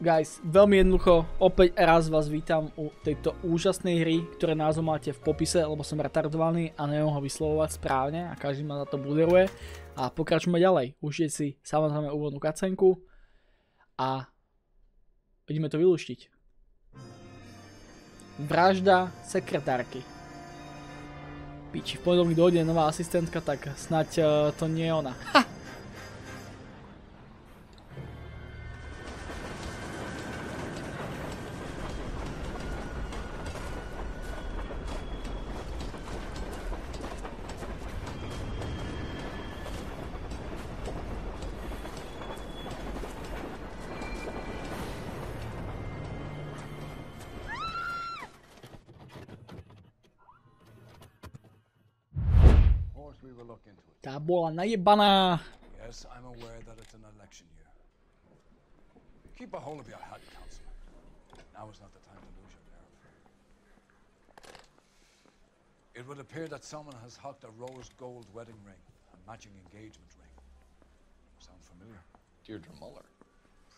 Guys, veľmi jednoducho, opäť raz vás vítam u tejto úžasnej hry, ktoré názov máte v popise, lebo som retardovaný a neviem ho vyslovovať správne a každý ma za to buderuje. A pokračujeme ďalej. Užite si samozrejme úvodnú cutscenku a ideme to vylúštiť. Vražda sekretárky. Piči, v pondelok dojde nová asistentka, tak snať to nie je ona. Ha! Tá bola najebaná. Yes, I'm aware that it's an election year. Keep a hold of your head, Counselor. Now is not the time to lose your nerve. It would appear that someone has hocked a rose gold wedding ring and matching engagement ring. Sound familiar? Deirdre Muller.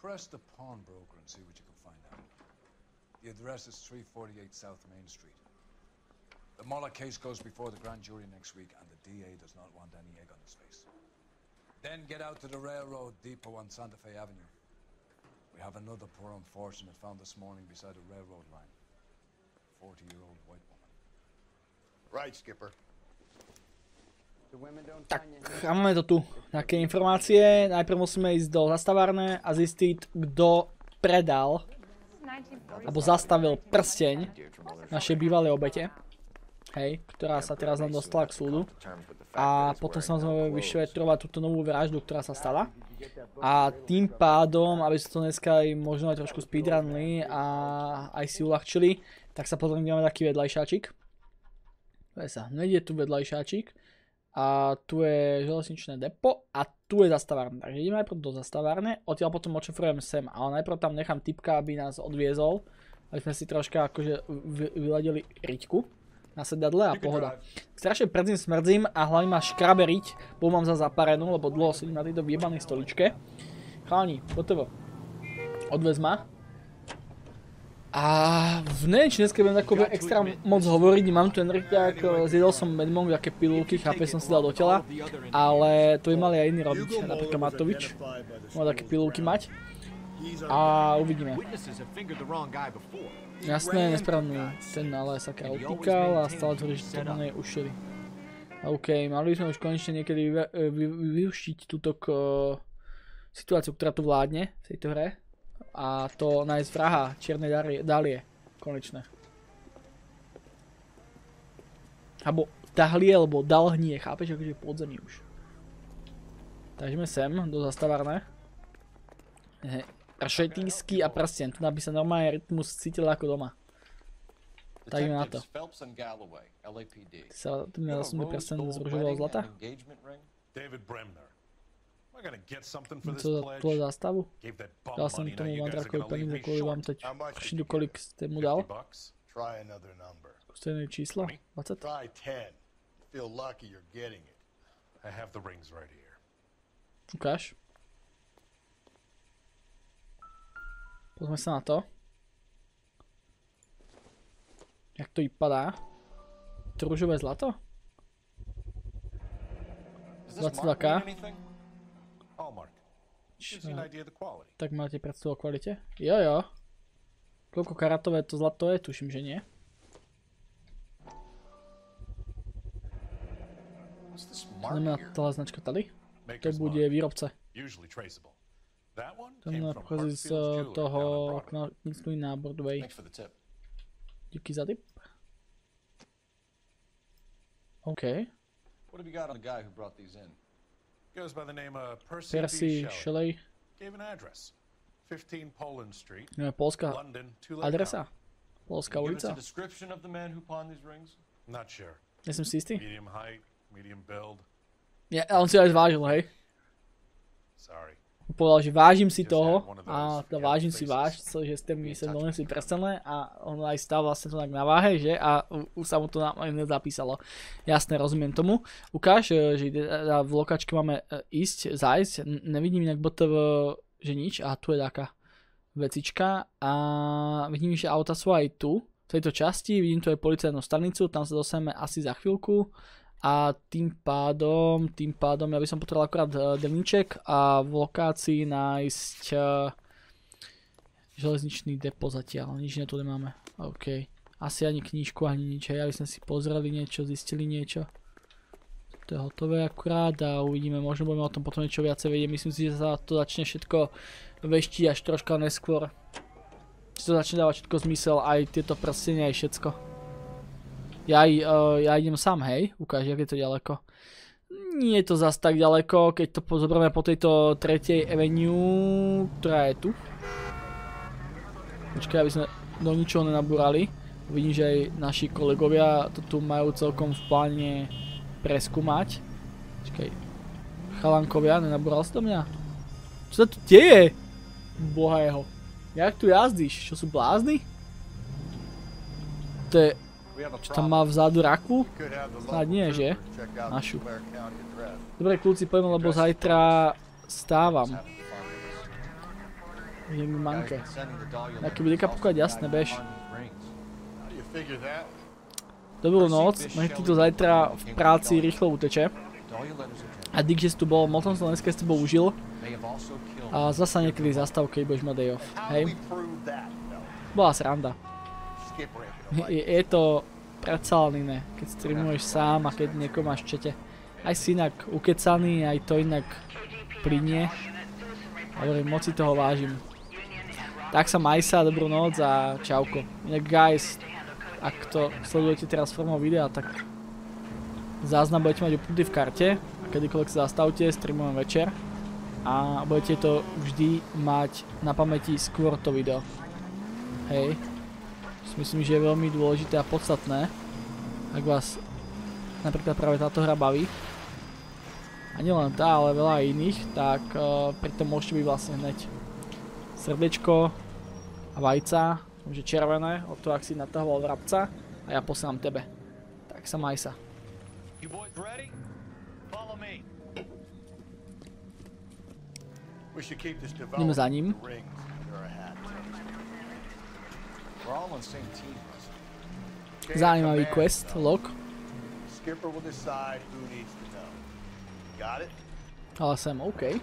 Press the pawnbroker and see what you can find out. The address is 348 South Main Street. The Muller case goes before the grand jury next week, and the DA does not want any egg on his face. Then get out to the railroad depot on Santa Fe Avenue. We have another poor unfortunate found this morning beside a railroad line. 40-year-old white woman. Right, Skipper. Tak, a máme to tu. Také informácie. Najprv musíme ísť do zastavárne a zistiť, kto predal alebo zastavil prsteň našej bývalej obete. Hej, ktorá sa teraz nám dostala k súdu. A potom samozrejme vyšetrovať túto novú vraždu, ktorá sa stala. A tým pádom, aby sa to dneska aj možno aj trošku speedrunli a aj si uľahčili, tak sa potom dáme taký vedľajšáčik. Nejde tu vedľajšáčik. A tu je železničné depo a tu je zastavárne. Takže ideme najprv do zastavárne, odtiaľ potom odšofrujem sem. Ale najprv tam nechám typka, aby nás odviezol. Aby sme si troška akože vyladili riťku na sedadle a pohoda. Strašne prdzím, smrdzím a hlavne ma škrabe riť, bo mám za zaparenú, lebo dlho sedím na tejto vyjebanej stoličke. Chalani, gotovo. Odvez ma. A neviem, či dneska budem takové extra moc hovoriť, mám tu ten riťák, zjedol som medmong, také pilulky, chápeš, som si dal do tela, ale to by mali aj iní robiť, napríklad Matovič, mal také pilulky mať. A uvidíme. Jasné, nesprávny ten, ale sakra utýkal a stále tvrdí, že to na nej ušili. OK, mali by sme už konečne niekedy využiť túto situáciu, ktorá tu vládne v tejto hre. A to nájsť vraha Čiernej Dahlie. Konečne. Alebo Dahlie, alebo Dalhnie, chápeš, akože podzemí už. Takže ideme sem, do zastavárne. Ršetísky a prsten, tu by sa normálne rytmus cítil ako doma. Tak ideme na to. Tu mi som prsten z ružového zlata. Co za túhle zástavu? Dal som tomu mandrakovi peníze, kvôli vám teď pršidu, kolik ste mu dal. Skúste jedné číslo? 20? Ukáž. Pozme sa na to. Jak to vypadá? To ružové zlato? 22k. Tak máte predstavu o kvalite? Jo. Koľko karatové to zlato je? Tuším, že nie. Znamená táhle značka tady? To bude výrobca. To mňa pochází z toho knižný nábor dvej. Díky za tip. OK. Percy Shelley. Polská adresa? Polská ulica? Nie som si istý? Ja, on si aj zvážil, hej? Povedal, že vážim si toho a vážim si váš, že ste mi sem donesli prstené a on aj stal vlastne to tak na váhe, že? A už sa mu to nezapísalo. Jasné, rozumiem tomu. Ukáž, že v lokačke máme ísť, zájsť, nevidím inak BTV, že nič. A tu je taká vecička a vidím, že auta sú aj tu, v tejto časti, vidím tu aj policajnú stanicu, tam sa dostaneme asi za chvíľku a tým pádom ja by som potreboval akurát devníček a v lokácii nájsť železničný depo zatiaľ, nič tu nemáme, OK. Asi ani knížku, ani nič, aby sme si pozreli niečo, zistili niečo. To je hotové akurát a uvidíme, možno budeme o tom potom niečo viacej vedieť. Myslím si, že sa to začne všetko veštiť až troška neskôr. Že to začne dávať všetko zmysel, aj tieto prstenia, aj všetko. Ja idem sám, hej? Ukáž, jak je to ďaleko. Nie je to zas tak ďaleko, keď to pozoberieme po tejto 3. avenue, ktorá je tu. Počkaj, aby sme do ničoho nenabúrali. Vidím, že aj naši kolegovia to tu majú celkom v pláne preskúmať. Počkaj, chalankovia, nenabúral si do mňa? Čo sa tu deje? Boha jeho. Jak tu jazdíš? Čo sú blázni? To je... Čo tam má vzadu rakvu? Snad nie, že? Našu. Dobre, kľúci, poďme, lebo zajtra stávam. Je mi manke. Aký bude kapukať, jasné, bež. Dobrú noc, nech ti to zajtra v práci rýchlo uteče. A dík, že si tu bol, moc som sa dneska s tebou užil. A zasa niekedy zastav, keď budeš mať day off, hej? Bola sranda. Je to predsa len iné, keď streamuješ sám a keď niekoho máš v čete. Aj si inak ukecaný, aj to inak plynie. Hovorím, moc si toho vážim. Tak sa maj sa, dobrú noc a čauko. Inak guys, ak to sledujete teraz formou videa, tak záznam budete mať upnutý v karte a kedykoľvek sa zastavte, streamujem večer a budete to vždy mať na pamäti skôr to video. Hej. Myslím, že je veľmi dôležité a podstatné, ak vás napríklad práve táto hra baví. A nielen tá, ale veľa iných, tak pritom môžete byť vlastne hneď srdiečko a vajca. Že červené, od toho, ak si natahoval vrabca a ja posielam tebe. Tak sa maj sa. Ideme za ním. Zaujímavý quest, log. Ale sem, OK.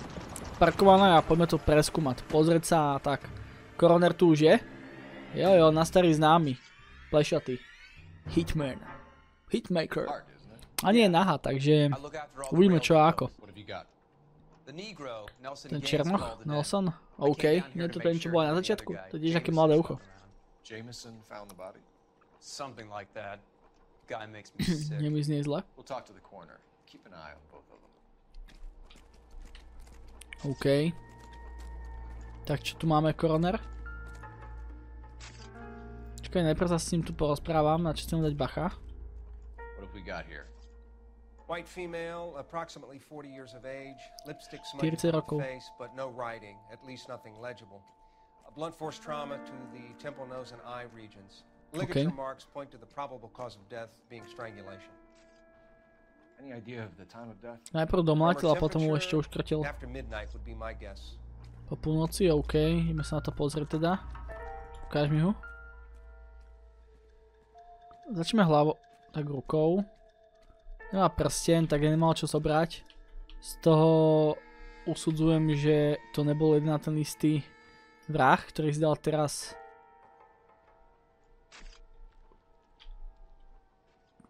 Parkované a poďme to preskúmať. Pozrieť sa a tak. Koroner tu už je. Jo, na starý známy. Plešatý. Hitman. Hitmaker. A nie je nahá, takže uvidíme čo a ako. Ten Černoch? Nelson? OK. Nie je to ten, čo bola na začiatku? To je tiež aké mladé ucho. Nie mi znie zle. OK. Tak čo tu máme, koroner? Čakaj, najprv sa s ním tu porozprávam, na čo chcem dať bacha. White female, approximately 40 years of age, lipstick 40 smudged on rokov. the face, but no writing, at least nothing legible. A blunt force trauma to the temple, nose, and eye regions. Ligature marks point to the probable cause of death being strangulation. Any idea of the time of death? Najprv domlátil a potom mu ešte uškrtil. After midnight would be my guess. Po polnoci, OK, ideme sa na to pozrieť teda. Ukáž mi ho. Začneme hlavo, tak rukou. Nemá prsteň, tak ja nemal čo zobrať. Z toho usudzujem, že to nebol jeden ten istý vrah, ktorý si dal teraz.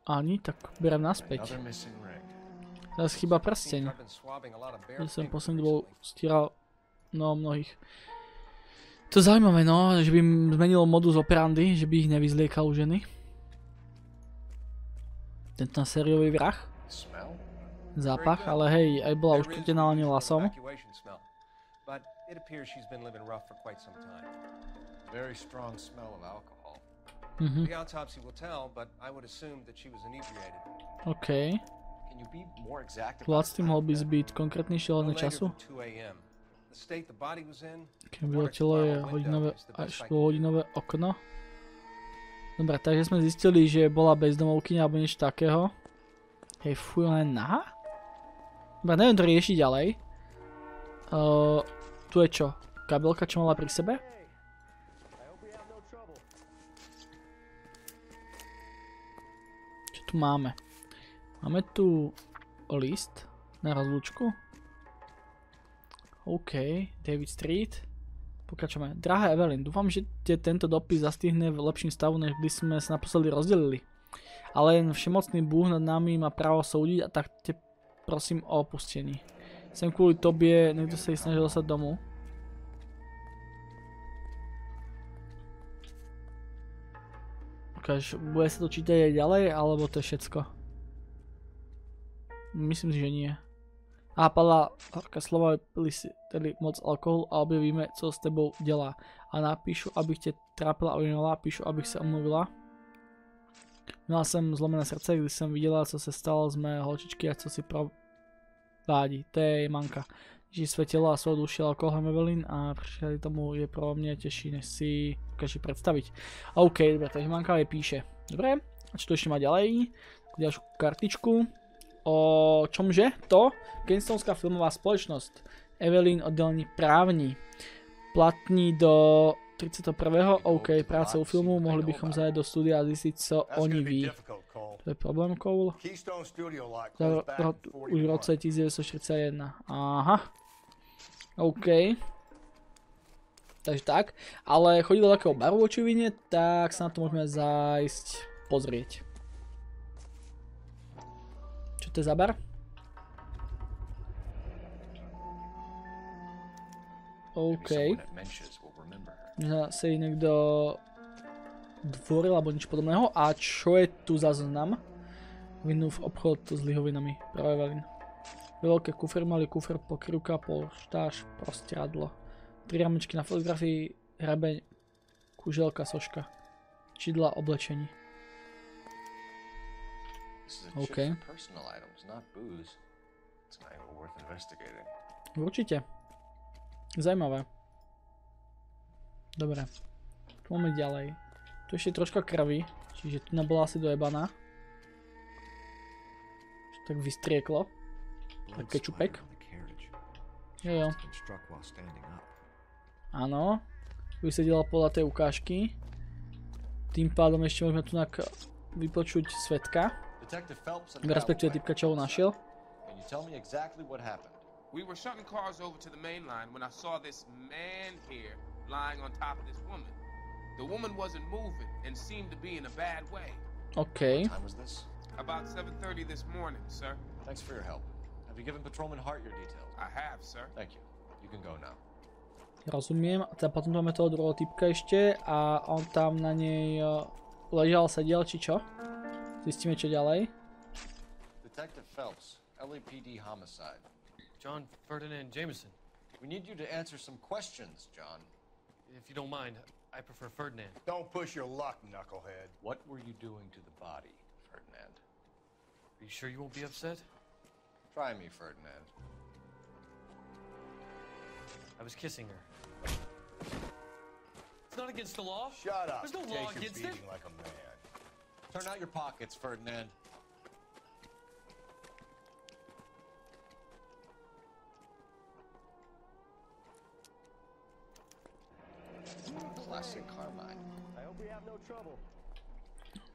Ani, tak berem naspäť. Teraz chýba prsteň. Ja som posledný dobou stíral mnohých. To je zaujímavé, no, že by zmenilo modus operandi, že by ich nevyzliekal u ženy. Tento sériový vrah. Zápach, ale hej, aj bola uškrtená len lasom. OK. Vlastný mohol by zbyť konkrétnejšie hľadne času? Keď bylo telo je hodinové až dvojhodinové okno. Dobre, takže sme zistili, že bola bezdomovkyňa alebo niečo takého. Hej, fuj, ona je nahá? Dobre, neviem to riešiť ďalej. Tu je čo? Kabelka, čo mala pri sebe? tu máme? Máme tu list na rozlúčku. OK, David Street. Pokračujeme. Drahá Evelyn, dúfam, že tento dopis zastihne v lepším stavu, než by sme sa naposledy rozdelili. Ale len všemocný Búh nad nami má právo súdiť a tak te prosím o opustení. Sem kvôli tobie, niekto sa ich snažil dostať domov. Ukáž, bude sa to čítať aj ďalej, alebo to je všetko? Myslím si, že nie. A padla horká slova, pili si tedy moc alkoholu a objevíme, co s tebou dělá. A napíšu, abych tě trápila a uvěnovala, píšu, abych se omluvila. Měla jsem zlomené srdce, když jsem viděla, co se stalo z mé holčičky a co si provádí. To je manka. Žijí své tělo a svou duši alkoholem Evelyn a přišli tomu je pro mě těžší, než si dokáže představit. OK, dobre, takže manka je píše. Dobre, a čo to ešte má ďalej? Ďalšiu kartičku. O čomže? To? Kensingtonská filmová spoločnosť. Evelyn, oddelení právní. Platní do 31. OK, práce u filmu. Mohli bychom zajať do studia a zistiť, co oni ví. To je problém, Cole. Už v roce 1941. Aha. OK. Takže tak. Ale chodí do takého baru očividne, tak sa na to môžeme zájsť pozrieť. Čo to je za bar? OK. Zase niekto dvoril alebo niečo podobného. A čo je tu za zoznam? Vinu v obchod s lihovinami. Práve Evelyn. Veľké kufry, malý kufr, pokrývka, polštář, prostradlo. 3 ramečky na fotografii, hrabeň, kuželka, soška. Čidla, oblečení. OK. Určite. Zajímavé. Dobre. Poďme ďalej. Tu ešte troška krvi, čiže tu bola asi dojebaná. Tak vystrieklo. Tak kečupek. Jojo. Áno. Vysedela podľa tej ukážky. Tým pádom ešte môžeme tu vypočuť svedka. Respektíve typka, čo ho našiel. We were shutting cars over to the main line when I saw this man here lying on top of this woman. The woman wasn't moving and seemed to be in a bad way. Okay. What time was this? About 7:30 this morning, sir. Thanks for your help. Have you given Patrolman Hart your details? I have, sir. Thank you. You can go now. Rozumiem. A teda potom máme toho druhého typka ešte a on tam na nej ležal, sedel, či čo? Zistíme, čo ďalej. Detective Phelps, LAPD homicide. John Ferdinand Jameson. We need you to answer some questions, John. If you don't mind, I prefer Ferdinand. Don't push your luck, knucklehead. What were you doing to the body, Ferdinand? Are you sure you won't be upset? Try me, Ferdinand. I was kissing her. It's not against the law. Shut up. There's no law against it. Beating like a man. Turn out your pockets, Ferdinand. Classic Carmine. I hope we have no trouble.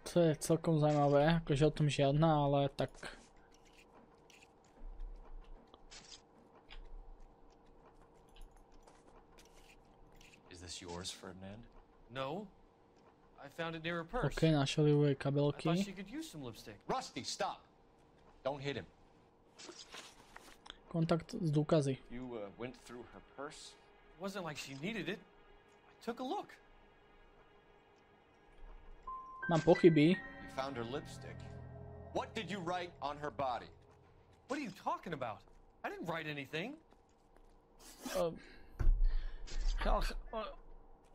To je celkom zaujímavé, akože o tom žiadna, ale tak... Is this yours, Ferdinand? No. I found it near her purse. OK, našli ju jej I thought kabelky. she could use some lipstick. Rusty, stop! Don't hit him. Kontakt z dôkazy. You went through her purse? It wasn't like she needed it. I took a look. Mám pochyby. You found her lipstick. What did you write on her body? What are you talking about? I didn't write anything.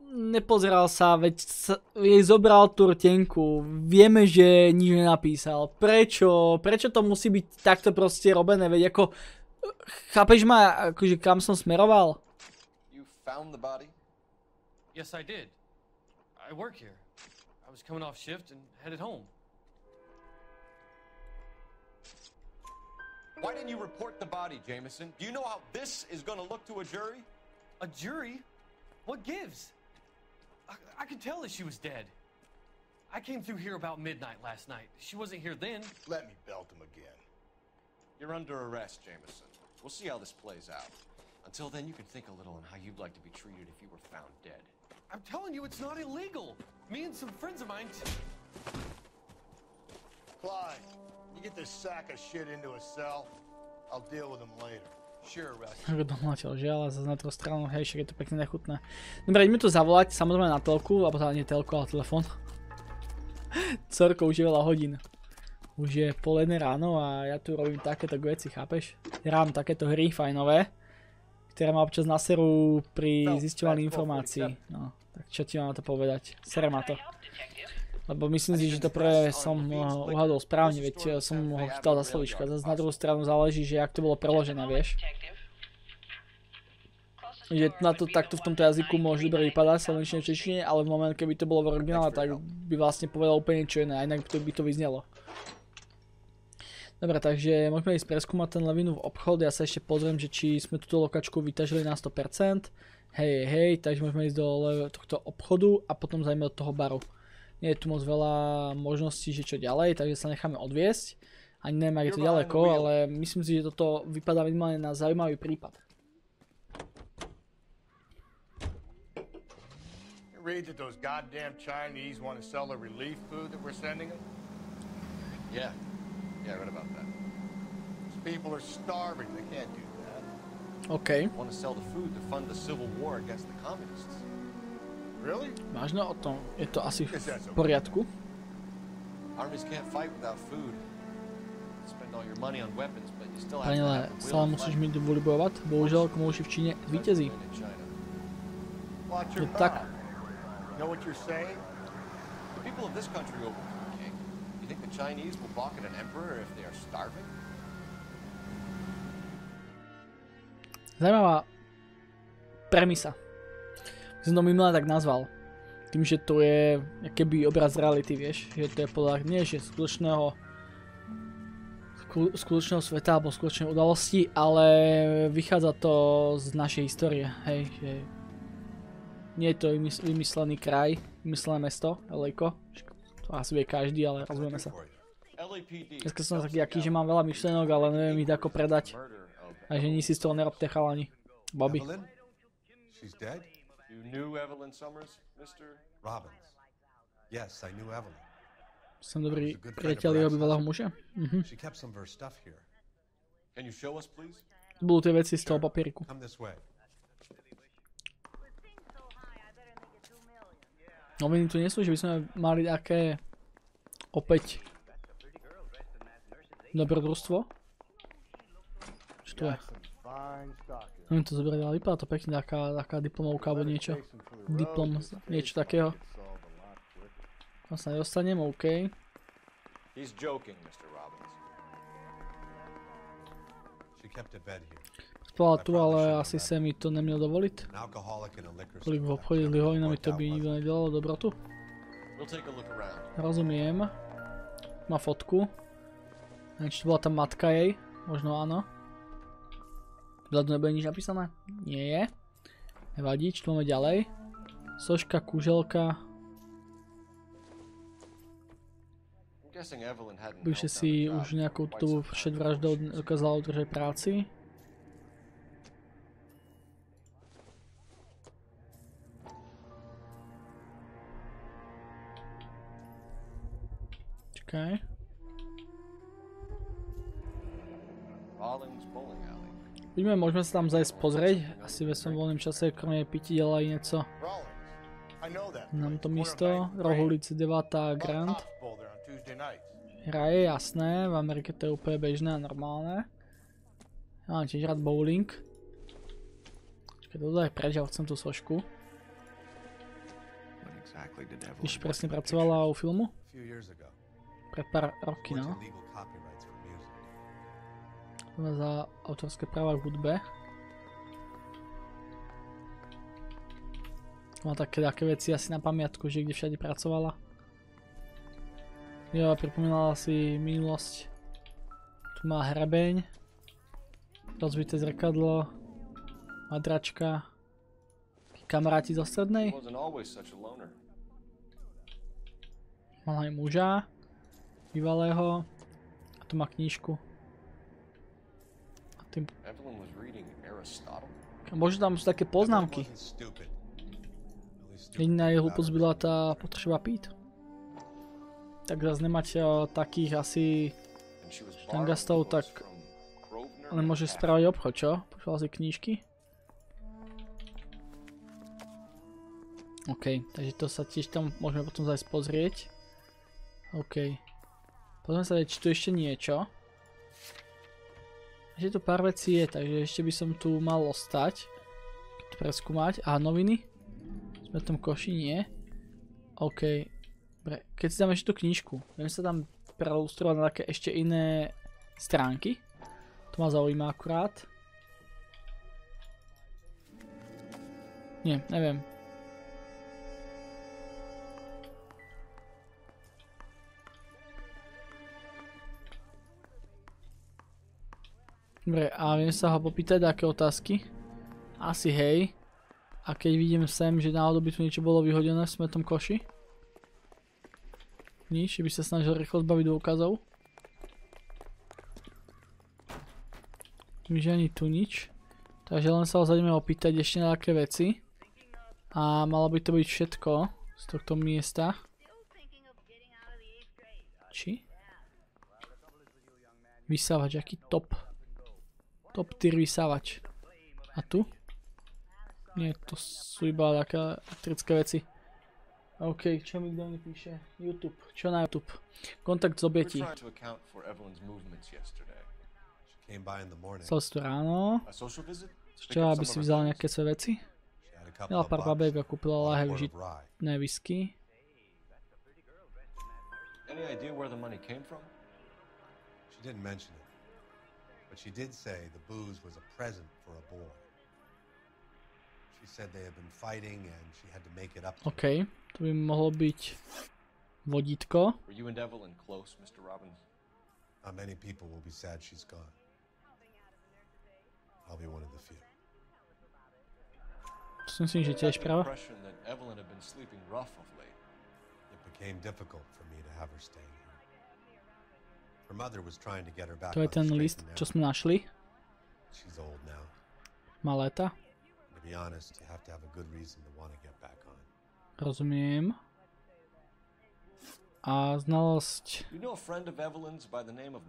Nepozeral sa, veď jej zobral tú rtenku. Vieme, že nič nenapísal. Prečo? Prečo to musí byť takto proste robené? Veď ako... Chápeš ma, akože kam som smeroval? You found the body? Yes, I did. I work here. I was coming off shift and headed home. Why didn't you report the body, Jameson? Do you know how this is going to look to a jury? A jury? What gives? I could tell that she was dead. I came through here about midnight last night. She wasn't here then. Let me belt him again. You're under arrest, Jameson. We'll see how this plays out. Until then, you can think a little on how you'd like to be treated if you were found dead. I'm telling you, it's not illegal. Me and some friends of mine... Clyde, you get this sack of shit into a cell. I'll deal with him later. Sure, Russ. Ako domlatil, že? Ale zase na druhú stranu, hej, však je to pekne nechutné. Dobre, ideme tu zavolať, samozrejme na telku, alebo teda nie telku, ale telefón. Corko, už je veľa hodín. Už je 12:30 ráno a ja tu robím takéto veci, chápeš? Hrám takéto hry fajnové, ktoré ma občas naserú pri zisťovaní informácií. No, tak čo ti mám na to povedať? Sere ma to. Lebo myslím si, že to prvé som uhadol správne, veď som ho chytal za slovíčko. Zase na druhú stranu záleží, že jak to bolo preložené, vieš. Že na to takto v tomto jazyku môže dobre vypadať, slovenčine v češtine, ale v momente, keby to bolo v originále, tak by vlastne povedal úplne niečo iné, a inak by to vyznelo. Dobre, takže môžeme ísť preskúmať ten Levinov obchod, ja sa ešte pozriem, že či sme túto lokačku vyťažili na 100%. Hej, takže môžeme ísť do tohto obchodu a potom zajme od toho baru. Nie je tu moc veľa možností, že čo ďalej, takže sa necháme odviesť. Ani neviem, ak je to ďaleko, ale myslím si, že toto vypadá minimálne na zaujímavý prípad. Read that those goddamn Chinese want to sell the relief food that we're sending them? Yeah, I read about that. These people are starving. They can't do that. OK. Want to sell the food to fund the civil war against the communists. Really? Vážne o tom, je to asi v poriadku. Armies can't fight without food. Spend all your money on weapons, but you still have to Pane, have the stále will to musíš fight. mi vôli bojovať, bohužiaľ komúši v Číne víťazí. Watch Je your tak. mouth. You know what you're saying? The people of this country overthrew the king. You think the Chinese will balk at an emperor if they are starving? Zajímavá premisa. Som to minulé tak nazval. Tým, že to je keby obraz reality, vieš. Že to je podľa nie že skutočného sveta alebo skutočnej udalosti, ale vychádza to z našej histórie, hej. Že nie je to vymyslený kraj, vymyslené mesto, Elejko. To asi vie každý, ale rozumieme sa. Dneska som taký aký, že mám veľa myšlenok, ale neviem ich ako predať. A že ni si z toho nerobte chalani. Bobby. She's dead? You knew Evelyn Summers, Mr. Robbins. Yes, I knew Evelyn. Som dobrý priateľ jeho bývalého muža. She kept some of her stuff here. Can you show us, please? Budú tie veci z toho papieriku. Come this way. Noviny tu nie sú, že by sme mali také opäť dobrodružstvo. Čo to je? Neviem to zobrať, ale vypadá to pekne, taká diplomovka alebo niečo. Diplom, niečo takého. Tam sa nedostanem, OK. He's joking, Mr. Robbins. She kept a bed here. Spala tu, ale asi sa mi to nemiel dovoliť. An alcoholic in a liquor Kolik v store. obchode s lihovinami to by nikto nedelalo dobrotu. We'll take a look around. Rozumiem. Má fotku. Neviem, či to bola tá matka jej. Možno áno. Vzadu nebude nič napísané? Nie je. Nevadí, čo tu máme ďalej. Soška, kúželka. Byže si už nejakou tú všetvraždou dokázala udržať práci. Čakaj. Vidíme, môžeme sa tam zajsť pozrieť. Asi ve svojom voľným čase, kromě pití, dělají něco. Nám to místo, roh ulici 9. Grand. Hraje, jasné, v Amerike to je úplně běžné a normálné. Já mám tiež rád bowling. Počkej, toto je preč, ja chcem tú sošku. Když presne pracovala u filmu? Pred pár roky, no. Za autorské práva k hudbe. Má také veci asi na pamiatku, že kde všade pracovala. Jo, pripomínala si minulosť. Tu má hrebeň. Rozbité zrkadlo. Madračka. Kamaráti zo strednej. Mal aj muža. Bývalého. A tu má knížku. A tým... Možno tam sú také poznámky. Jediná je hlúposť byla tá potreba pít. Tak zase nemať takých asi štangastov, tak len môžeš správať obchod, čo? Pošla si knížky. OK, takže to sa tiež tam môžeme potom zajsť pozrieť. OK. Pozrieme sa, či tu ešte niečo. Ešte tu pár vecí je, takže ešte by som tu mal ostať. Preskúmať. Aha, noviny? Sme v tom koši, nie? OK. Dobre, keď si dáme ešte tú knižku, viem sa tam prelustrovať na také ešte iné stránky. To ma zaujíma akurát. Nie, neviem. Dobre, a viem sa ho popýtať, aké otázky? Asi hej. A keď vidím sem, že náhodou by tu niečo bolo vyhodené v smetom koši? Nič, by sa snažil rýchlo zbaviť dôkazov. Že ani tu nič. Takže len sa ho zadíme opýtať ešte na také veci. A malo by to byť všetko z tohto miesta. Či? Vysávač, aký top. Top tier vysávač. A tu? Nie, to sú iba také elektrické veci. OK, čo mi kto nepíše? YouTube. Čo na YouTube? Kontakt z obetí. Chcel si tu ráno. Včera by si vzal nejaké svoje veci. Mala pár babiek a kúpila lahev žitné whisky. Any idea where the money came from? She didn't mention it. But she did say the booze was a present for a boy. She said they had been fighting and she had to make it up to him. OK, to by mohlo byť vodítko. Were you and Evelyn close, Mr. Robbins? Not many people will be sad she's gone. I'll be one of the few. To si myslím, že tiež práva. It became difficult for me to have her stay here. Her mother was trying to get her back. To je ten list, čo sme našli. She's old now. Má léta. To be honest, you have to have a good reason to want to get back on. Rozumiem. A znalosť...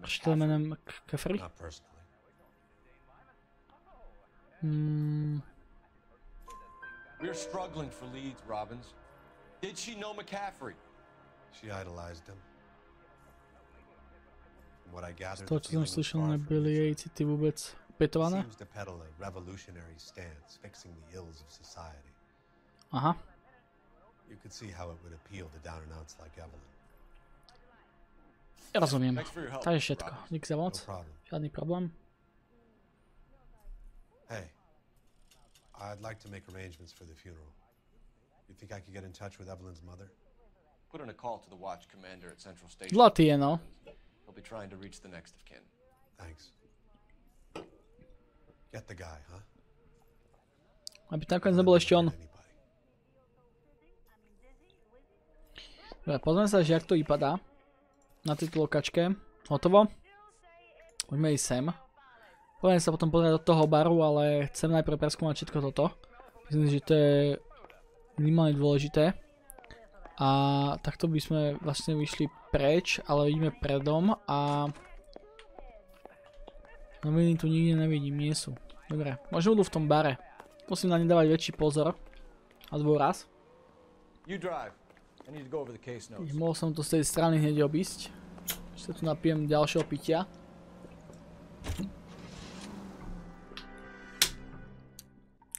Ešte menom Kefri? Not personally. We're struggling for leads, Robbins. Did she know McCaffrey? She idolized him. From what I gathered, To, čo som slyšel, nebyli jej city vôbec opätované. seems to peddle a revolutionary stance, fixing the ills of society. Aha. You could see how it would appeal to down and outs like Evelyn. Ja rozumiem. To je všetko. Dík za moc. No problem. Žiadny problém. Hey, I'd like to make arrangements for the funeral. You think I could get in touch with Evelyn's mother? Put in a call to the watch commander at Central Station. Zlatý je, no. He'll be trying to reach the next of kin. Thanks. Get the guy, huh? Aby nakoniec nebol ešte on. Dobre, pozrieme sa, že jak to vypadá. Na tejto lokačke. Hotovo. Poďme ísť sem. Poďme sa potom pozrieť do toho baru, ale chcem najprv preskúmať všetko toto. Myslím, že to je minimálne dôležité. A takto by sme vlastne vyšli preč, ale vidíme predom a... Noviny tu nikde nevidím, nie sú. Dobre, možno budú v tom bare. Musím na ne dávať väčší pozor. A dôraz. Mohol som to z tej strany hneď obísť. Ešte tu napijem ďalšieho pitia.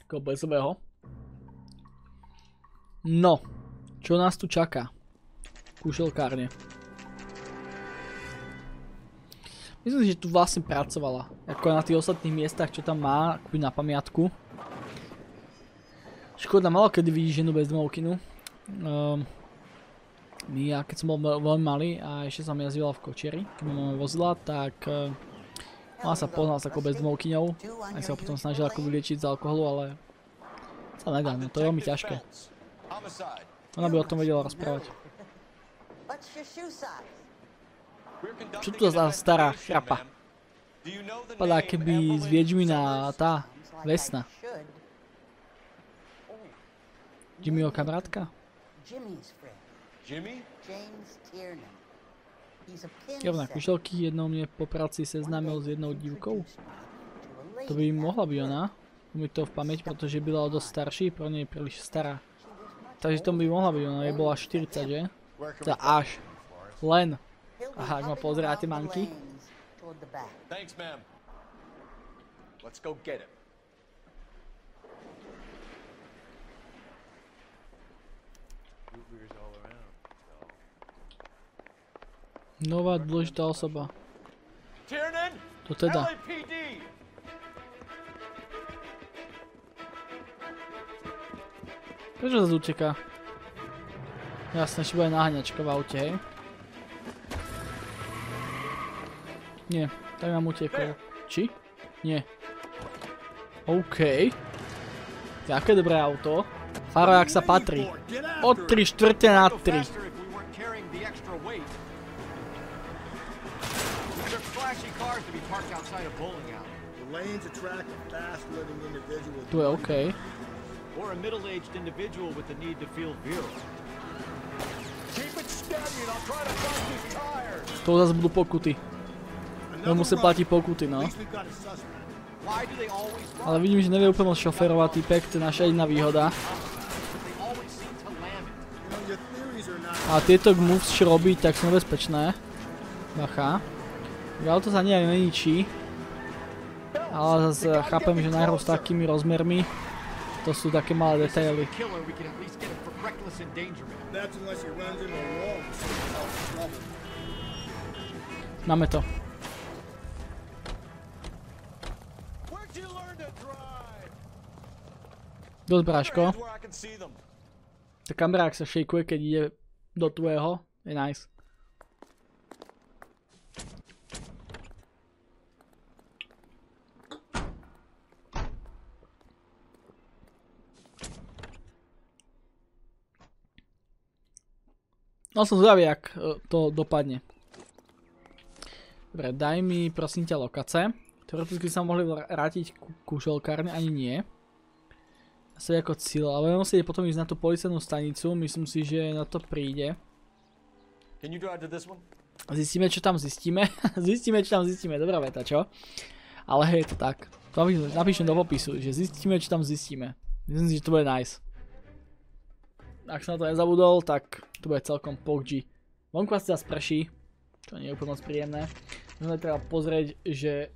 Takého bezového. No, čo nás tu čaká? Kúšelkárne. Myslím si, že tu vlastne pracovala. Ako na tých ostatných miestach, čo tam má, akoby na pamiatku. Škoda, malo kedy vidíš ženu bezdomovkyňu. Ja keď som bol veľmi malý a ešte som jazdila v kočieri, keď ma mama vozila, tak ona sa poznala s takou bezdomovkyňou. Aj sa ho potom snažila ako vyliečiť z alkoholu, ale sa nedá, no to je veľmi ťažké. Ona by o tom vedela rozprávať. Čo to za stará chrapa? Padá keby z Viedžmina tá Vesna. Jimmyho kamarátka? Rovná kušelky, jednou mne po práci seznámil s jednou divkou. To by mohla byť ona. Mi to v pamäť, pretože byla dosť starší, pro nej príliš stará. Takže to by mohla byť ona, jej bola 40, že? Teda až. Len. Aha, ak ma pozeráte, manky. Thanks, ma'am. Let's go get him. Nová dôležitá osoba. To teda. Prečo zase uteká? Jasne, že bude naháňačka v aute, hej? Nie, tak nám utekol. Či? Nie. OK. Jaké dobré auto. Faro, jak sa patrí. Od 3/4 na 3. Tu je OK. To zase budú pokuty. No musí platiť pokuty, no. Ale vidím, že nevie úplne šoférovať týpek, to je naša jedna výhoda. A tieto moves, čo robí, tak sú nebezpečné. Bacha. Auto sa nejak neničí. Ale zase chápem, že najhrou s takými rozmermi to sú také malé detaily. Máme to. Dosť bráško. Tá kamera, ak sa shakeuje, keď ide do tvojho, je nice. No som zvedavý, jak to dopadne. Dobre, daj mi prosím ťa lokace. Teoreticky sa mohli vrátiť ku žolkárne, ani nie. Asi ako cíl, ale budeme musieť potom ísť na tú policajnú stanicu, myslím si, že na to príde. Zistíme, čo tam zistíme. Zistíme, čo tam zistíme, dobrá veta, čo? Ale je to tak. To napíšem do popisu, že zistíme, čo tam zistíme. Myslím si, že to bude nice. Ak som na to nezabudol, tak to bude celkom PUBG. Vonku asi sa sprší, čo nie je úplne moc príjemné. Môžeme treba pozrieť, že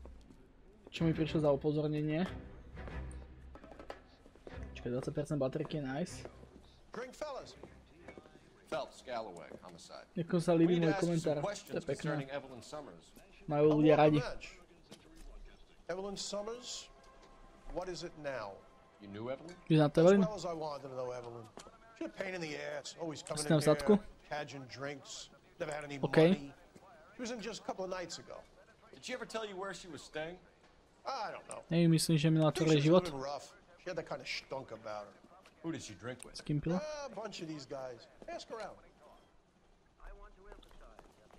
čo mi prišlo za upozornenie. Počkaj, 20% baterky je nice. Ďakujem sa líbí môj komentár, to je pekné. Majú ľudia radi. Víš na to, Evelyn? Ste na vzadku? OK. Neviem, myslím, že mi natvorili život. S kým pila?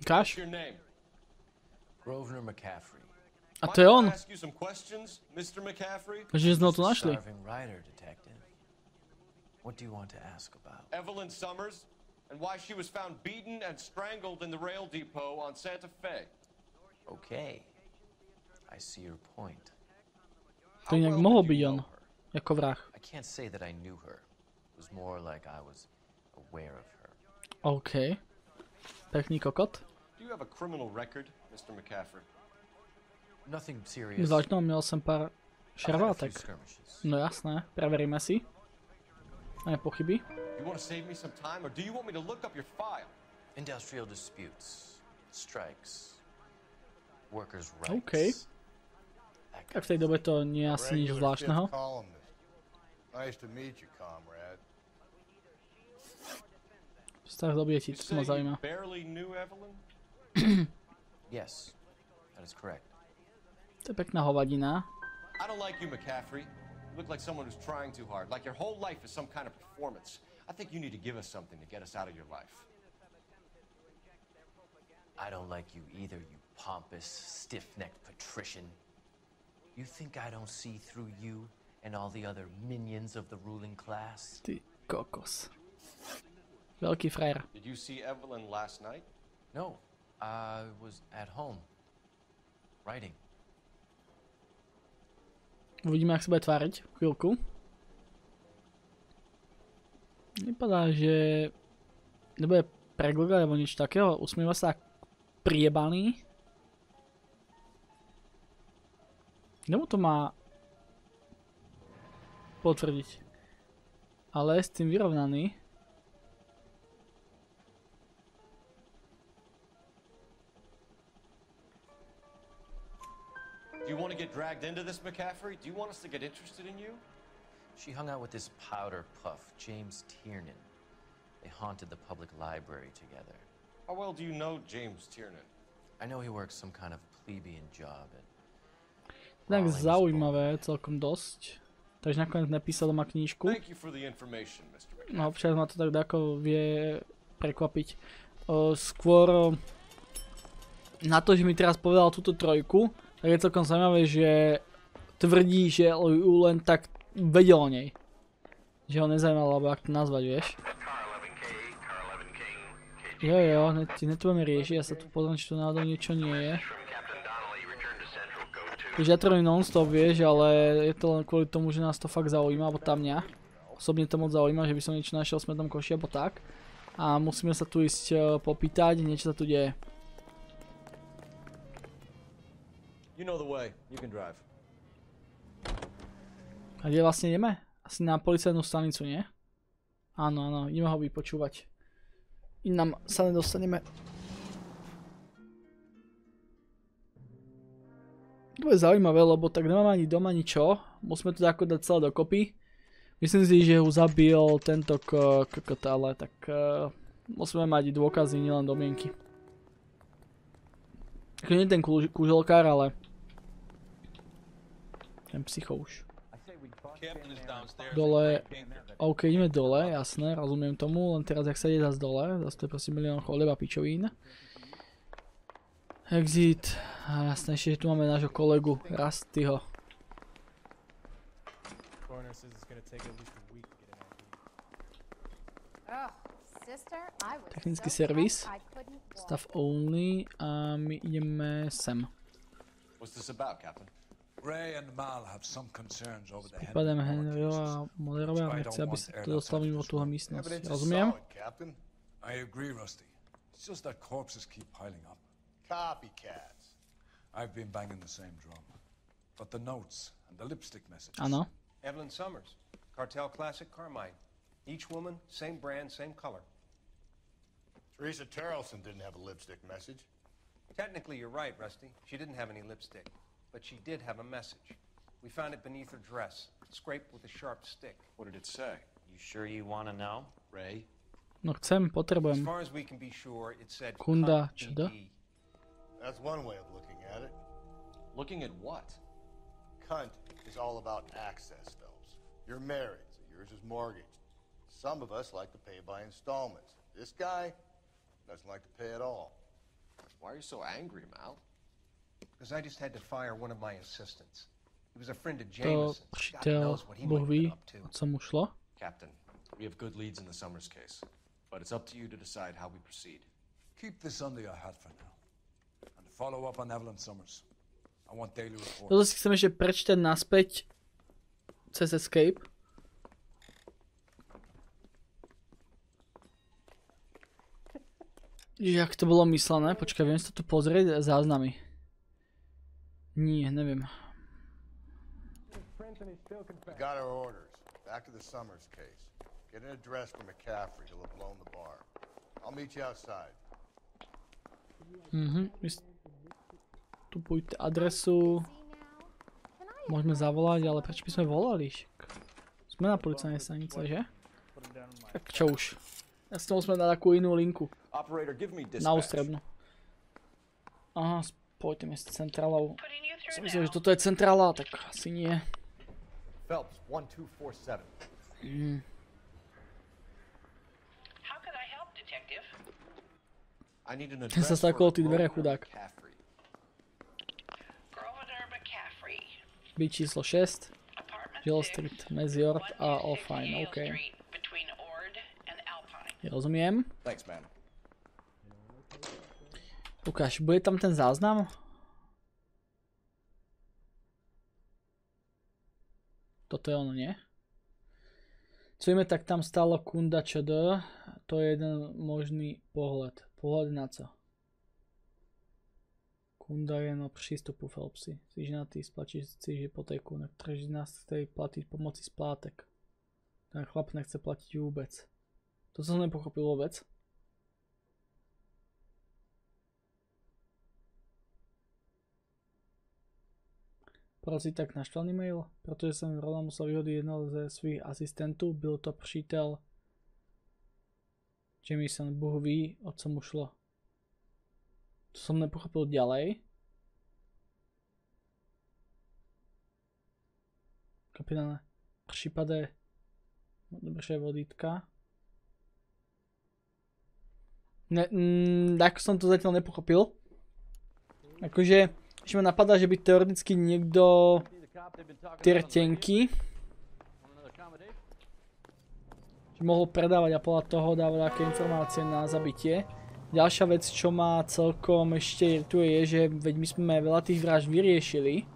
Ukáž? A to je on. Takže sme ho tu našli. What do you want to ask about? Evelyn Summers, and why she was found beaten and strangled in the rail depot on Santa Fe. Okay. I see your point. To inak mohol byť on, ako vrah. I can't say that I knew her. It was more like I was aware of her. OK. Pekný kokot. Do you have a criminal record, Mr. McCaffrey? Nothing serious. Zvláštno, měl jsem pár šervátek. No jasné, preveríme si. A nepochyby. Industrial disputes, strikes, workers' rights. OK. Tak v tej dobe to nie je asi nič zvláštneho. Z tej doby je ti, to ma zaujíma. Yes, that is correct. To je pekná hovadina. I don't like you, McCaffrey. You look like someone who's trying too hard, like your whole life is some kind of performance. I think you need to give us something to get us out of your life. I don't like you either, you pompous, stiff-necked patrician. You think I don't see through you and all the other minions of the ruling class? Ty kokos. Veľký frajer. Did you see Evelyn last night? No, I was at home, writing. Uvidíme, ak sa bude tváriť. Chvíľku. Vypadá, že nebude preglgať alebo niečo takého. Usmieva sa priebaný. Kto mu to má potvrdiť? Ale s tým vyrovnaný. Do you want to get dragged into this, McCaffrey? Do you want us to get interested in you? She hung out with this powder puff, James Tiernan. They haunted the public library together. How well do you know James Tiernan? I know he works some kind of plebeian job at... Tak zaujímavé, celkom dosť. Takže nakoniec napísal doma knížku. Thank you for the information, Mr. McCaffrey. No občas ma to tak ako vie prekvapiť. Skôr na to, že mi teraz povedal túto trojku, tak je celkom zaujímavé, že tvrdí, že ju len tak vedel o nej. Že ho nezaujímalo, alebo ak to nazvať, vieš. Jo, hneď to budeme riešiť, ja sa tu pozriem, či tu náhodou niečo nie je. Takže ja trvím non-stop, vieš, ale je to len kvôli tomu, že nás to fakt zaujíma, alebo tam mňa. Osobne to moc zaujíma, že by som niečo našiel v smetnom koši, alebo tak. A musíme sa tu ísť popýtať, niečo sa tu deje. You know the way. You can drive. A kde vlastne ideme? Asi na policajnú stanicu, nie? Áno, ideme ho vypočúvať. Inám sa nedostaneme. To je zaujímavé, lebo tak nemáme ani doma ničo. Musíme to ako dať celé dokopy. Myslím si, že ho zabil tento ale tak musíme mať dôkazy, nielen domienky. Tak nie ten kúželkár, ale ten psycho už. Dole, OK, ideme dole, jasné, rozumiem tomu, len teraz jak sa ide zase dole, zase to je prosím milión chleb a pičovín. Exit, a jasné, ešte tu máme nášho kolegu, Rustyho. Technický servis, staff only a my ideme sem. What's this about, Captain? Ray and Mal have some concerns over the Prípadem Henryho a Moderové a nechce, aby sa to dostalo mimo túhle místnosť. Rozumiem? I agree, Rusty. It's just that corpses keep piling up. Copycats. I've been banging the same drum. But the notes and the lipstick messages. Áno. Evelyn Summers, Cartel Classic Carmine. Each woman, same brand, same color. Teresa Tarleson didn't have a lipstick message. Technically, you're right, Rusty. She didn't have any lipstick. But she did have a message. We found it beneath her dress, scraped with a sharp stick. What did it say? You sure you want to know? Ray? No chcem, potrebujem. As far as we can be sure, it said Kunda, čo da? That's one way of looking at it. Looking at what? Cunt is all about access, Phelps. You're married, so yours is mortgaged. Some of us like to pay by installments. This guy doesn't like to pay at all. Why are you so angry, Mal? Because I just had to fire one of my assistants. He was a friend of To Jameson's. God učiteľ knows what he Boh might have ví, been up to. o co mu šlo. Captain, we have good leads in the Summers case, but it's up to you to decide how we proceed. Keep this under your hat for now. And follow up on Evelyn Summers. I want daily reports. Toto si chcem ešte prečítať naspäť cez Escape. Jak to bolo myslené? Počkaj, viem si to tu pozrieť záznamy. Nie, neviem. We got our orders. Back to the Summers case. Get an address for McCaffrey. He'll have blown the bar. I'll meet you outside. Tu adresu. Môžeme zavolať, ale prečo by sme volali? Sme na policajnej stanice, že? Tak čo už. Ja si to musíme dať takú inú linku. Na ústrednú. Aha, spojíme s centrálou. Som myslel, že toto je centrála, tak asi nie. Phelps, 1247. How can I help, Detective? Ten sa stakol tí dvere, chudák. Byt číslo 6. Jill Street, Meziord a Alpine, OK. Rozumiem. Ukáž, bude tam ten záznam? Toto je ono, nie? Co vieme, tak tam stálo kunda ČD. To je jeden možný pohľad. Pohľad na co? Kunda je na přístupu Phelpsy. Si ženatý, splatíš si hypotéku, nekteří z nás chce platiť pomocí splátek. Ten chlap nechce platiť vôbec. To som nepochopil vôbec. Proč si tak naštvaný mail? Protože jsem rovna musel vyhodit jednoho ze svých asistentů, byl to přítel Jameson, Bůh ví, o co mu šlo. To som nepochopil ďalej. Kapitáne, v prípade dobršia vodítka. Tak som to zatiaľ nepochopil. Akože, ešte ma napadá, že by teoreticky niekto tie rtenky mohol predávať a podľa toho dávať aké informácie na zabitie. Ďalšia vec, čo ma celkom ešte irituje, je, že veď my sme veľa tých vražd vyriešili.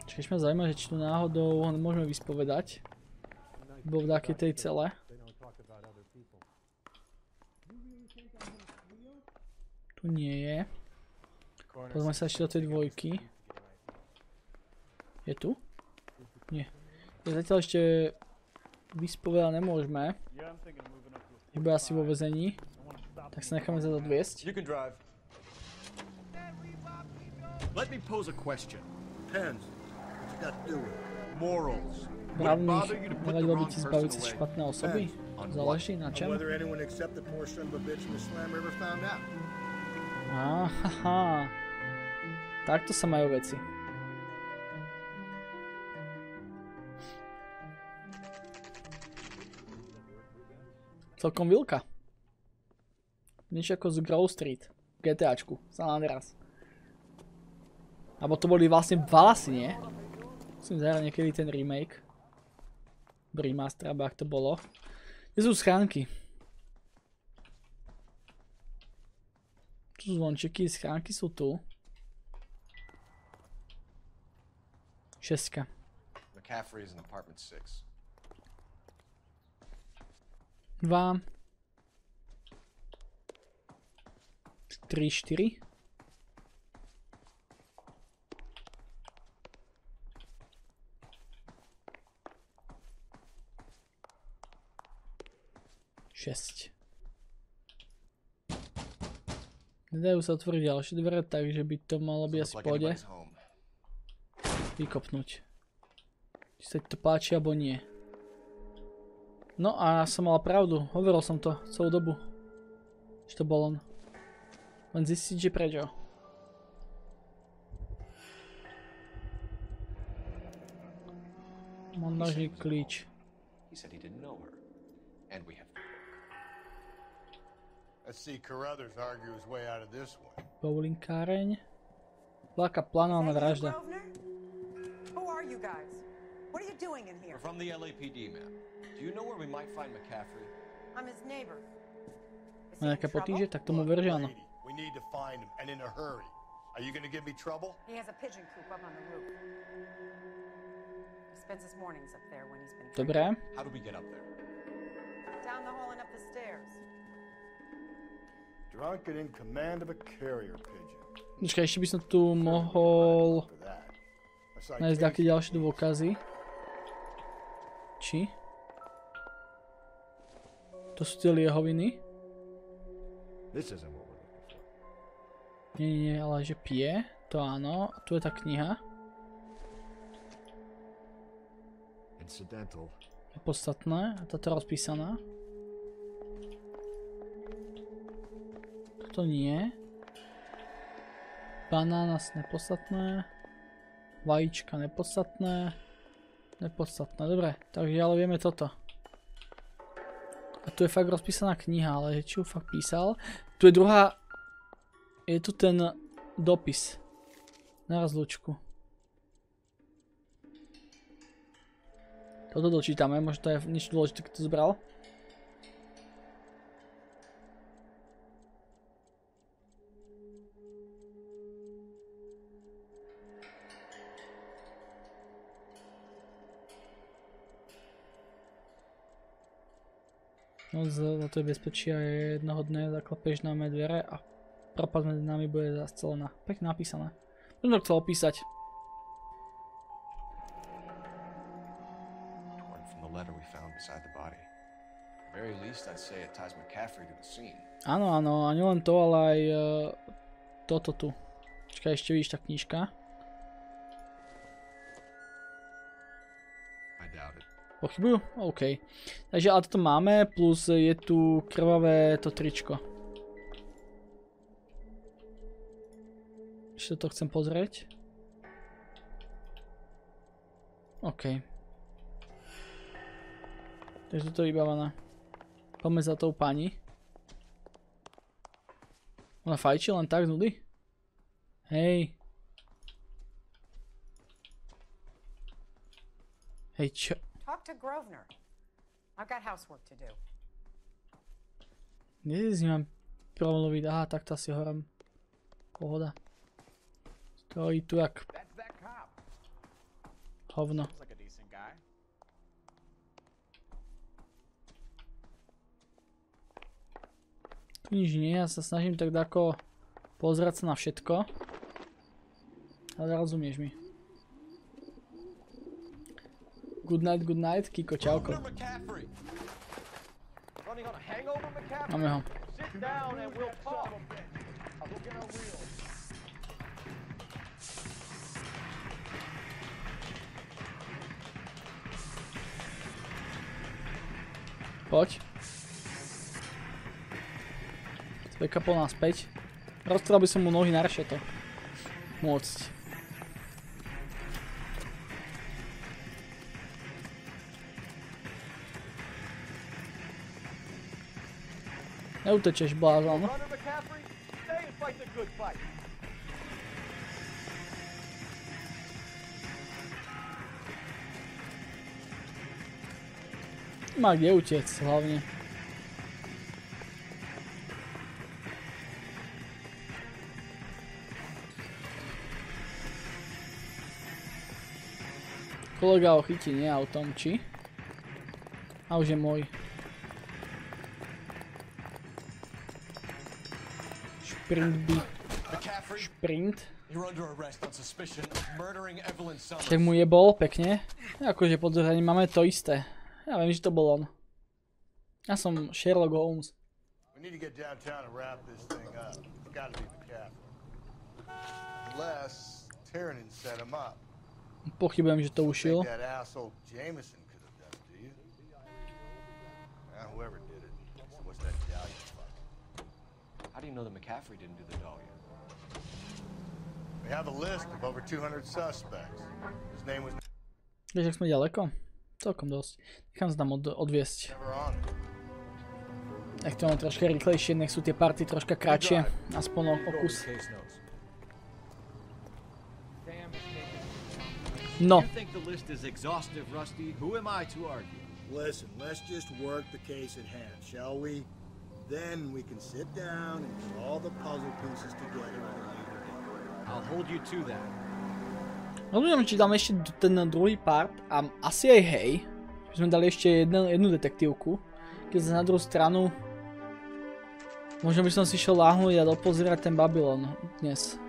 Čiže ma zaujíma, že či tu náhodou ho nemôžeme vyspovedať. Bol v takej tej cele. Tu nie je. Pozrieme sa ešte do tej dvojky. Je tu? Nie. Zatiaľ ešte vyspovedať nemôžeme. Iba asi vo väzení. Tak sa necháme za to odviesť. Právnych, nevadilo by ti zbaviť sa špatné osoby? Záleží na čem? Aha. Takto sa majú veci. Celkom vilka. Niečo ako z Grove Street. GTAčku. San Andreas. Abo to boli vlastne Valasy, nie? Musím zahrať niekedy ten remake. Remaster, abo ak to bolo. Kde sú schránky? Tu sú zvončeky, schránky sú tu. 6. McCaffrey is in apartment 6. 2 3 4 6. Nedajú sa otvoriť ďalšie dvere, takže by to malo byť asi v pohode. Vykopnúť. Či sa ti to páči, alebo nie. No a ja som mal pravdu, hovoril som to celú dobu. Že to bol on. Len zistiť, že prečo. Montážny klíč. Bowlingáreň. Veľká plánovaná vražda. What are you doing in here? We're from the LAPD, ma'am. Do you know where we might find McCaffrey? I'm his neighbor. Má nejaké potíže? Tak tomu ver, že áno. We need to find him, and in a hurry. Are you gonna give me trouble? He has a pigeon coop up on the roof. He spends his mornings up there when he's been Dobre. How do we get up there? Down the hall and up the stairs. Drunk and in command of a carrier pigeon. Počkaj, ešte by som tu mohol nájsť také ďalšie dôkazy. Či? To sú tie liehoviny? Nie, ale že pije. To áno. A tu je tá kniha. Podstatné. A táto rozpísaná. Toto nie. Banána nepodstatné. Vajíčka nepodstatné. Nepodstatné, dobre. Takže ale vieme toto. A tu je fakt rozpísaná kniha, ale či ju fakt písal? Tu je druhá... Je tu ten dopis. Na rozlúčku. Toto dočítame, možno to je niečo dôležité, keď to zbral. No za to je bezpečí a jednoho dne zaklapeš na mé dvere a propad medzi nami bude zascelená. Pekne napísané. Možno to chcel opísať. Áno, áno, a nielen to, ale aj toto tu. Počkaj, ešte vidíš tá knižka. Pochybujú? OK. Takže ale toto máme, plus je tu krvavé to tričko. Ešte to chcem pozrieť. OK. Takže toto je vybavené. Poďme za tou pani. Ona fajčí len tak z nudy? Hej. Hej, čo? Talk to Grosvenor. I've got housework to do. Nie s ním mám problém loviť. Aha, tak to asi horám. Pohoda. Stojí tu jak hovno. Tu nič nie, ja sa snažím tak ako pozerať sa na všetko. Ale rozumieš mi. Good night, Kiko, čauko. Máme ho. Poď. Spekapol naspäť. Roztrel by som mu nohy na rešeto. Môcť. Neutečeš, blázon. Má kde utiec, hlavne. Kolega ho chytí, nie autom, či? A už je môj. Šprint. Však mu jebol, pekne. Akože podozrenie máme to isté. Ja viem, že to bol on. Ja som Sherlock Holmes. Pochybujem, že to ušiel. How do you know that McCaffrey didn't do the dahlia? We have a list of over 200 suspects. His name was... Vieš, ak sme ďaleko? Celkom dosť. Nechám sa tam odviesť. Nech to mám troška rýchlejšie, nech sú tie party troška kratšie. Aspoň o kus. No. Listen, let's just work the case at hand, shall we? Then we can sit down and put all the puzzle pieces together at a later date. I'll hold you to that. Rozumiem, či dáme ešte ten druhý part a asi aj hej. By sme dali ešte jednu detektívku. Keď sa na druhú stranu... Možno by som si šiel láhnuť a dopozerať ten Babylon dnes.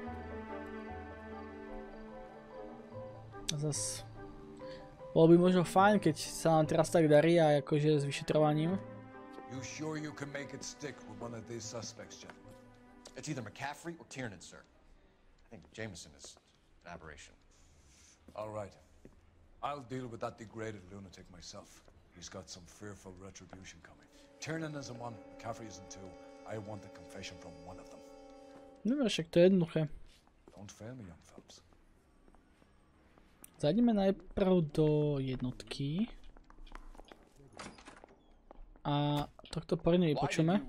A zas... Bolo by možno fajn, keď sa nám teraz tak darí aj akože s vyšetrovaním. You sure you can make it stick with one of these suspects, gentlemen? It's either McCaffrey or Tiernan, sir. I think Jameson is an aberration. All right. I'll deal with that degraded lunatic myself. He's got some fearful retribution coming. Tiernan isn't one, McCaffrey isn't two. I want a confession from one of them. No, však to je jednoduché. Don't fail me, young fellas. Zajdeme najprv do jednotky. A tohto poriadne vypočujeme.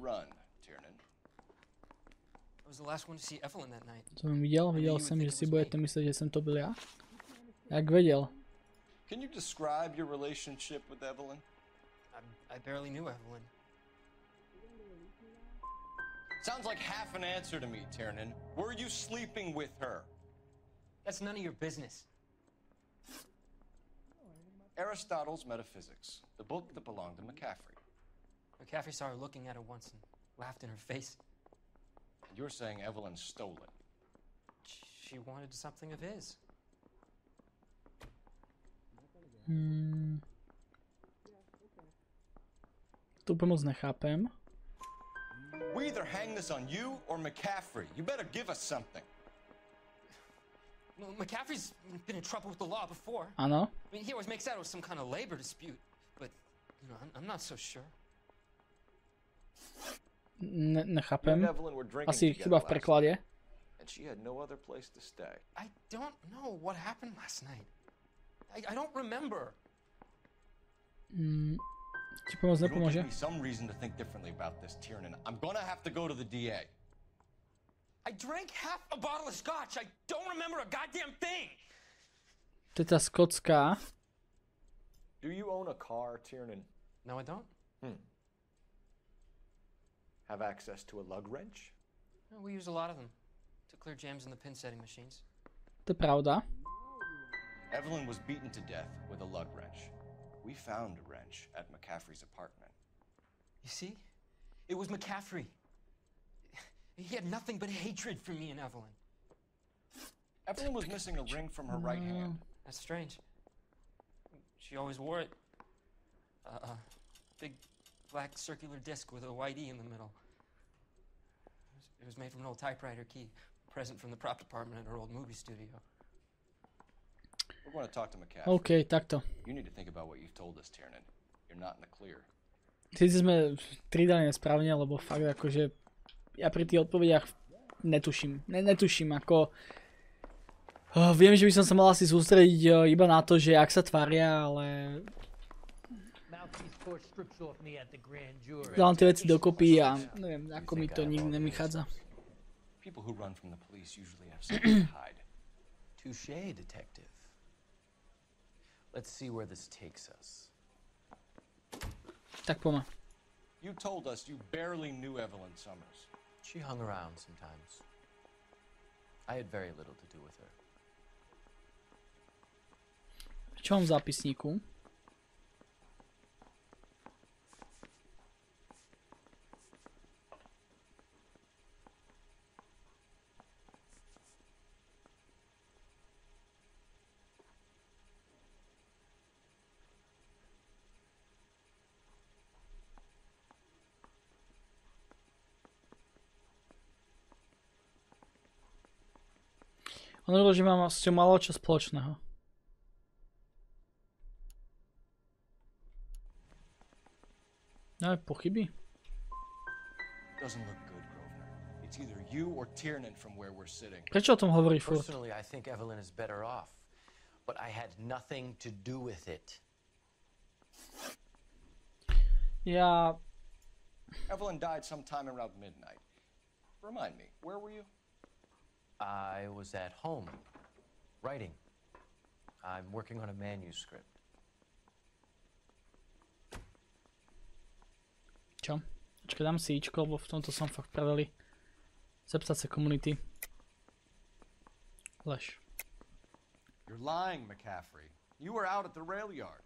Som videl som, že si budete myslieť, že som to byl ja. Jak vedel. Can you describe your relationship with Evelyn? I barely knew Evelyn. Sounds like half an answer to me, Tiernan. Were you sleeping with her? That's none of your business. Aristotle's Metaphysics, the book that belonged to McCaffrey. McCaffrey saw her looking at her once and laughed in her face. And you're saying Evelyn stole it? She wanted something of his. Tu pomoc nechápem. We either hang this on you or McCaffrey. You better give us something. Well, McCaffrey's been in trouble with the law before. Áno. I mean, he always makes out it was some kind of labor dispute, but you know, I'm not so sure. Nechápem. Asi chyba v preklade. And she had no other place to stay. I don't know what happened last night. I don't remember. Ti pomoc nepomôže? Give me some reason to think differently about this, Tiernan. I'm gonna have to go to the DA. I drank half a bottle of scotch. I don't remember a goddamn thing. To je tá skotská. Do you own a car, Tiernan? No, I don't. Have access to a lug wrench? No, we use a lot of them to clear jams in the pin setting machines. To je pravda. Evelyn was beaten to death with a lug wrench. We found a wrench at McCaffrey's apartment. You see? It was McCaffrey. He had nothing but hatred for me and Evelyn. Evelyn was missing a ring from her right hand. That's strange. She always wore it. Big black circular disc with a white E in the middle. It was made from an old typewriter key, a present from the prop department at her old movie studio. We're going to talk to McCaffrey. OK, takto. You need to think about what you've told us, Tiernan. You're not in the clear. Sice sme tridali nesprávne, lebo fakt akože ja pri tých odpovediach netuším. Netuším, ako... Viem, že by som sa mal asi sústrediť iba na to, že jak sa tvária, ale... Dám tie veci dokopy a neviem, ako mi to nikdy nevychádza. People who run from the police usually have something to hide. Touché, detective. Let's see where this takes us. Tak poďme. You told us you barely knew Evelyn Summers. She hung around sometimes. I had very little to do with her. Čo mám v zápisníku? On hovoril, že mám s ňou malo čo spoločného. No, pochyby. Doesn't look good, Grosvenor. It's either you or Tiernan from where we're sitting. Prečo o tom hovorí furt? Personally, I think Evelyn is better off, but I had nothing to do with it. Ja... Evelyn died sometime around midnight. Remind me, where were you? I was at home, writing. I'm working on a manuscript. Čo? Počkaj, dám si ičko, lebo v tomto som fakt pravili. Zeptať sa komunity. Lež. You're lying, McCaffrey. You were out at the rail yard.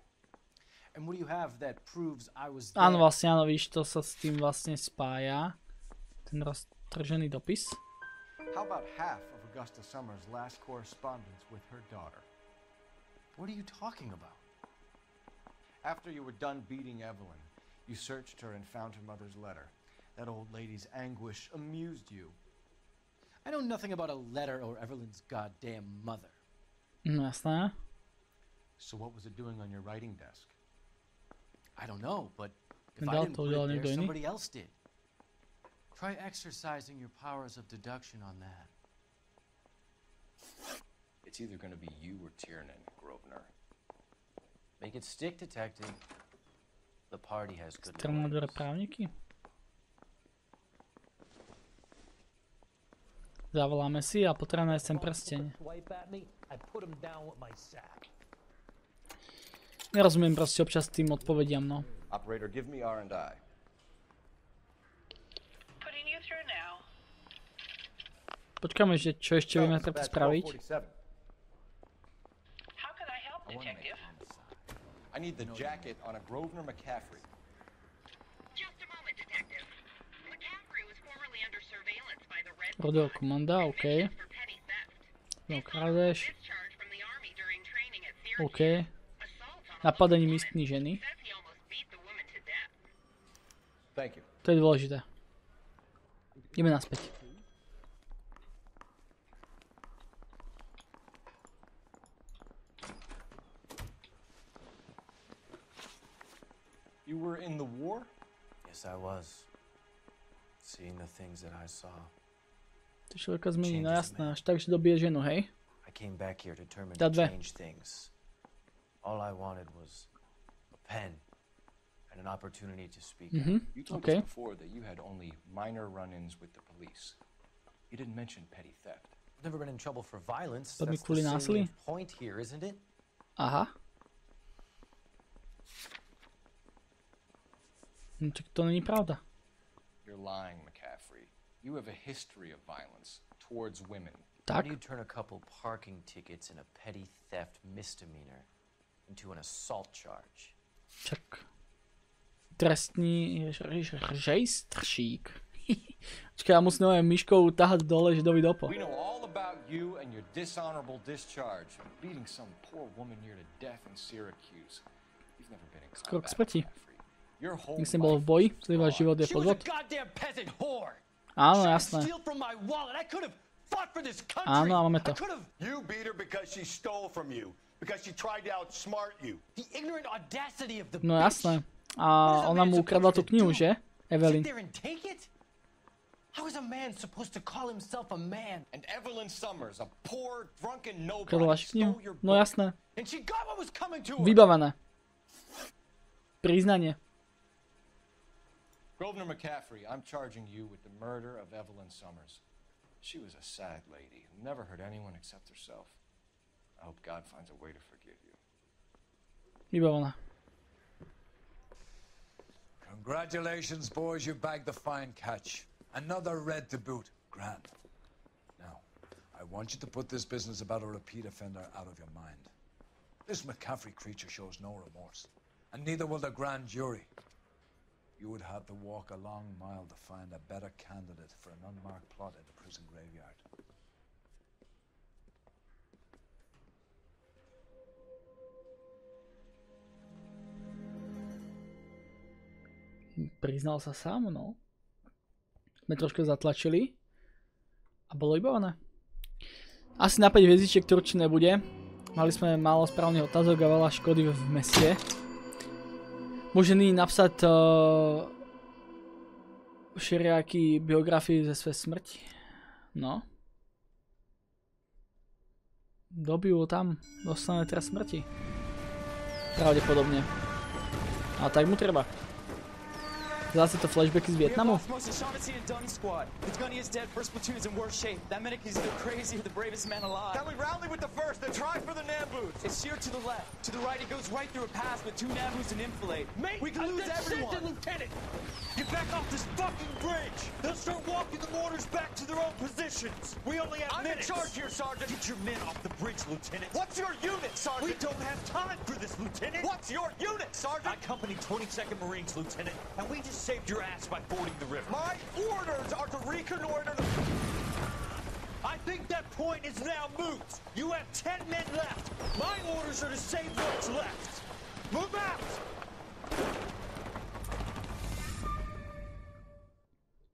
And what do you have that proves I was there? Áno, vlastne, áno, víš, to sa s tým vlastne spája. Ten roztržený dopis. How about half of Augusta Summers' last correspondence with her daughter? What are you talking about? After you were done beating Evelyn, you searched her and found her mother's letter. That old lady's anguish amused you. I know nothing about a letter or Evelyn's goddamn mother. No, jasné. So what was it doing on your writing desk? I don't know, but if I didn't put it there, somebody else did. Try exercising your powers of deduction on that. It It's either going to be you or Tiernan, Grosvenor. Make it stick, detective. The party has good Strelné dvere právniky. Zavoláme si a potrebujeme nájsť ten prsteň. Nerozumiem proste občas tým odpovediam, no. Operator, give me R&I. Počkáme, že čo ešte vieme tak spraviť. I need the jacket on a Grosvenor McCaffrey. Just a moment, detective. McCaffrey was formerly under surveillance by the Red Rodeo komanda, OK. No, krádež. OK. Napadenie místnej ženy. To je dôležité. Ideme naspäť. You were in the war? Yes, I was. Seeing the things that I saw. To človeka zmení, no jasné, až tak, že dobije ženu, hej? I came back here determined to change things. All I wanted was a pen and an opportunity to speak. You told us before that you had only minor run-ins with the police. You didn't mention petty theft. I've never been in trouble for violence. To That's the salient point here, isn't it? Aha. Čak to není pravda. You're lying, McCaffrey. You have a history of violence towards women. How do you turn a couple parking tickets and a petty theft misdemeanor into an assault charge? Čak. Trestní rejstřík. Počkaj, ja musím aj myškou tahať dole, že dovi dopo. We know all about you and your dishonorable discharge. Beating some poor woman here to death in Syracuse. You've never been in combat. Skoro k smrti. Nik som bol v boji, celý váš život je podvod. Áno, jasné. Áno, a máme to. No jasné. A ona mu ukradla tú knihu, že? Evelyn. How is a man supposed to call himself a man? And Evelyn Summers, a poor, drunken nobody, ukradla knihu? No jasné. and she got what was coming to her. Vybavené. Priznanie. Grosvenor McCaffrey, I'm charging you with the murder of Evelyn Summers. She was a sad lady who never hurt anyone except herself. I hope God finds a way to forgive you. Vybavené. Congratulations, boys, you bagged the fine catch. Another red to boot. Grand. Now, I want you to put this business about a repeat offender out of your mind. This McCaffrey creature shows no remorse, and neither will the grand jury. You would have to walk a long mile to find a better candidate for an unmarked plot in the prison graveyard. Priznal sa sám, no. Sme trošku zatlačili. A bolo vybavené. Asi na 5 hviezdičiek to určite nebude. Mali sme málo správnych otázok a veľa škody v meste. Môže nyní napsať všelijaký biografii ze své smrti. No. Dobijú tam. Dostane teraz smrti. Pravdepodobne. A tak mu treba. Zase to flashbacky z Vietnamu. Get back off this fucking bridge! They'll start walking the mortars back to their own positions! We only have minutes! I'm in charge here, Sergeant! Get your men off the bridge, Lieutenant! What's your unit, Sergeant? We don't have time for this, Lieutenant! What's your unit, Sergeant? I company 22nd Marines, Lieutenant, and we just saved your ass by fording the river. My orders are to reconnoiter the... I think that point is now moot! You have 10 men left! My orders are to save what's left! Move out!